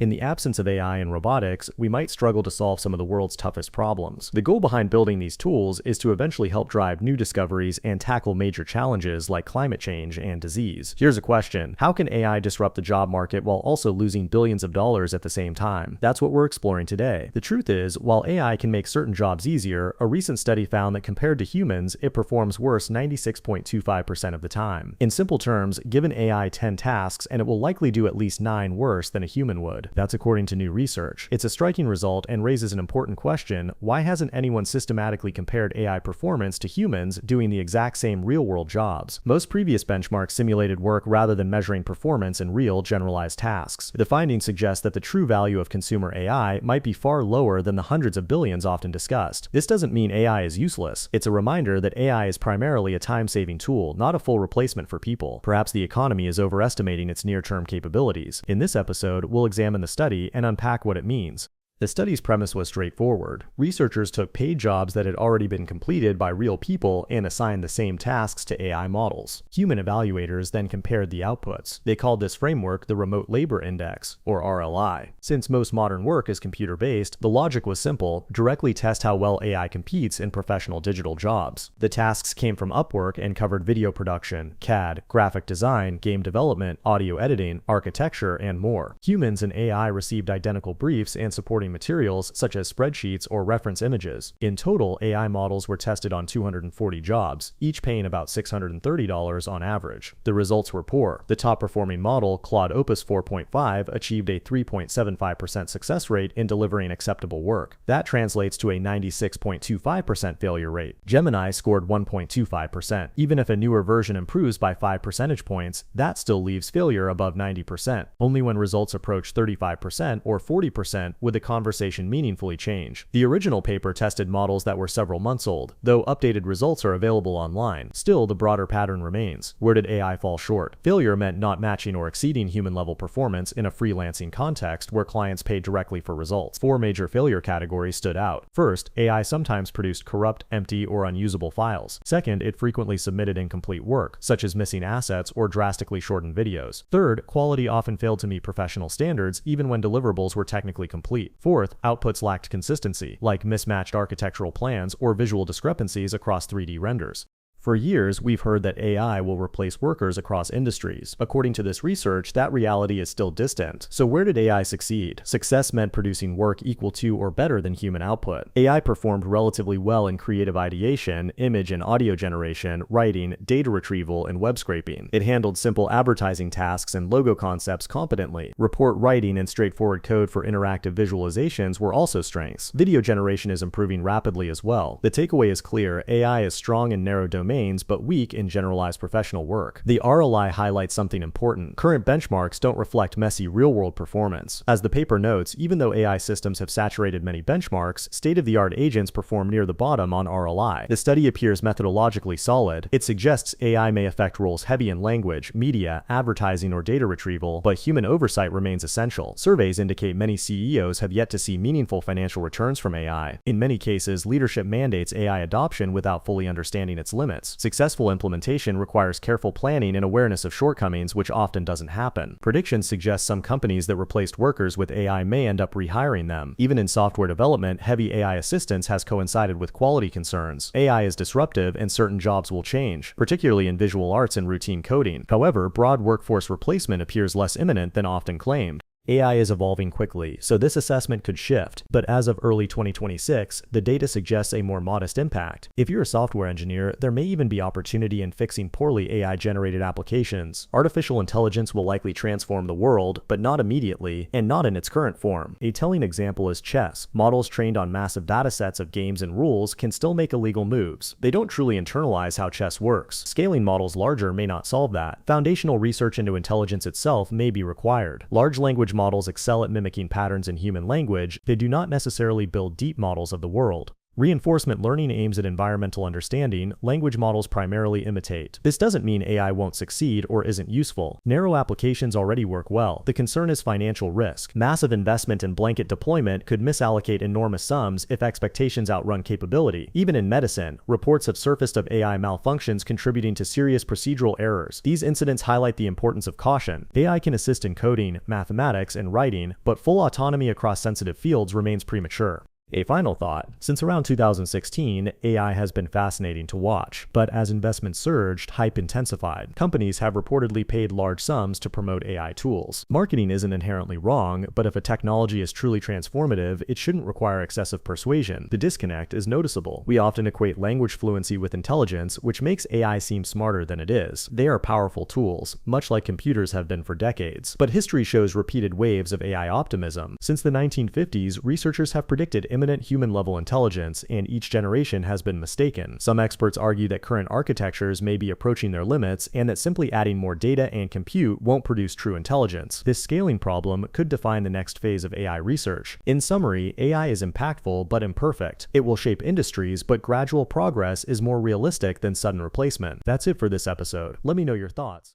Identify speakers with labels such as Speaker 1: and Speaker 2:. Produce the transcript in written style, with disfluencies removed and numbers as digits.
Speaker 1: In the absence of AI and robotics, we might struggle to solve some of the world's toughest problems. The goal behind building these tools is to eventually help drive new discoveries and tackle major challenges like climate change and disease. Here's a question: how can AI disrupt the job market while also losing billions of dollars at the same time? That's what we're exploring today. The truth is, while AI can make certain jobs easier, a recent study found that compared to humans, it performs worse 96.25% of the time. In simple terms, given AI 10 tasks, and it will likely do at least 9 worse than a human would. That's according to new research. It's a striking result and raises an important question: why hasn't anyone systematically compared AI performance to humans doing the exact same real-world jobs? Most previous benchmarks simulated work rather than measuring performance in real, generalized tasks. The findings suggest that the true value of consumer AI might be far lower than the hundreds of billions often discussed. This doesn't mean AI is useless. It's a reminder that AI is primarily a time-saving tool, not a full replacement for people. Perhaps the economy is overestimating its near-term capabilities. In this episode, we'll examine the study and unpack what it means. The study's premise was straightforward. Researchers took paid jobs that had already been completed by real people and assigned the same tasks to AI models. Human evaluators then compared the outputs. They called this framework the Remote Labor Index, or RLI. Since most modern work is computer-based, the logic was simple: directly test how well AI competes in professional digital jobs. The tasks came from Upwork and covered video production, CAD, graphic design, game development, audio editing, architecture, and more. Humans and AI received identical briefs and supporting materials such as spreadsheets or reference images. In total, AI models were tested on 240 jobs, each paying about $630 on average. The results were poor. The top-performing model, Claude Opus 4.5, achieved a 3.75% success rate in delivering acceptable work. That translates to a 96.25% failure rate. Gemini scored 1.25%. Even if a newer version improves by 5 percentage points, that still leaves failure above 90%. Only when results approach 35% or 40% would the conversation meaningfully change. The original paper tested models that were several months old, though updated results are available online. Still, the broader pattern remains. Where did AI fall short? Failure meant not matching or exceeding human-level performance in a freelancing context where clients paid directly for results. 4 major failure categories stood out. First, AI sometimes produced corrupt, empty, or unusable files. Second, it frequently submitted incomplete work, such as missing assets or drastically shortened videos. Third, quality often failed to meet professional standards even when deliverables were technically complete. Fourth, outputs lacked consistency, like mismatched architectural plans or visual discrepancies across 3D renders. For years, we've heard that AI will replace workers across industries. According to this research, that reality is still distant. So where did AI succeed? Success meant producing work equal to or better than human output. AI performed relatively well in creative ideation, image and audio generation, writing, data retrieval, and web scraping. It handled simple advertising tasks and logo concepts competently. Report writing and straightforward code for interactive visualizations were also strengths. Video generation is improving rapidly as well. The takeaway is clear: AI is strong in narrow domains, but weak in generalized professional work. The RLI highlights something important. Current benchmarks don't reflect messy real-world performance. As the paper notes, even though AI systems have saturated many benchmarks, state-of-the-art agents perform near the bottom on RLI. The study appears methodologically solid. It suggests AI may affect roles heavy in language, media, advertising, or data retrieval, but human oversight remains essential. Surveys indicate many CEOs have yet to see meaningful financial returns from AI. In many cases, leadership mandates AI adoption without fully understanding its limits. Successful implementation requires careful planning and awareness of shortcomings, which often doesn't happen. Predictions suggest some companies that replaced workers with AI may end up rehiring them. Even in software development, heavy AI assistance has coincided with quality concerns. AI is disruptive and certain jobs will change, particularly in visual arts and routine coding. However, broad workforce replacement appears less imminent than often claimed. AI is evolving quickly, so this assessment could shift, but as of early 2026, the data suggests a more modest impact. If you're a software engineer, there may even be opportunity in fixing poorly AI-generated applications. Artificial intelligence will likely transform the world, but not immediately, and not in its current form. A telling example is chess. Models trained on massive datasets of games and rules can still make illegal moves. They don't truly internalize how chess works. Scaling models larger may not solve that. Foundational research into intelligence itself may be required. Large language models excel at mimicking patterns in human language. They do not necessarily build deep models of the world. Reinforcement learning aims at environmental understanding, language models primarily imitate. This doesn't mean AI won't succeed or isn't useful. Narrow applications already work well. The concern is financial risk. Massive investment and blanket deployment could misallocate enormous sums if expectations outrun capability. Even in medicine, reports have surfaced of AI malfunctions contributing to serious procedural errors. These incidents highlight the importance of caution. AI can assist in coding, mathematics, and writing, but full autonomy across sensitive fields remains premature. A final thought: since around 2016, AI has been fascinating to watch, but as investment surged, hype intensified. Companies have reportedly paid large sums to promote AI tools. Marketing isn't inherently wrong, but if a technology is truly transformative, it shouldn't require excessive persuasion. The disconnect is noticeable. We often equate language fluency with intelligence, which makes AI seem smarter than it is. They are powerful tools, much like computers have been for decades. But history shows repeated waves of AI optimism. Since the 1950s, researchers have predicted imminent human-level intelligence, and each generation has been mistaken. Some experts argue that current architectures may be approaching their limits, and that simply adding more data and compute won't produce true intelligence. This scaling problem could define the next phase of AI research. In summary, AI is impactful but imperfect. It will shape industries, but gradual progress is more realistic than sudden replacement. That's it for this episode. Let me know your thoughts.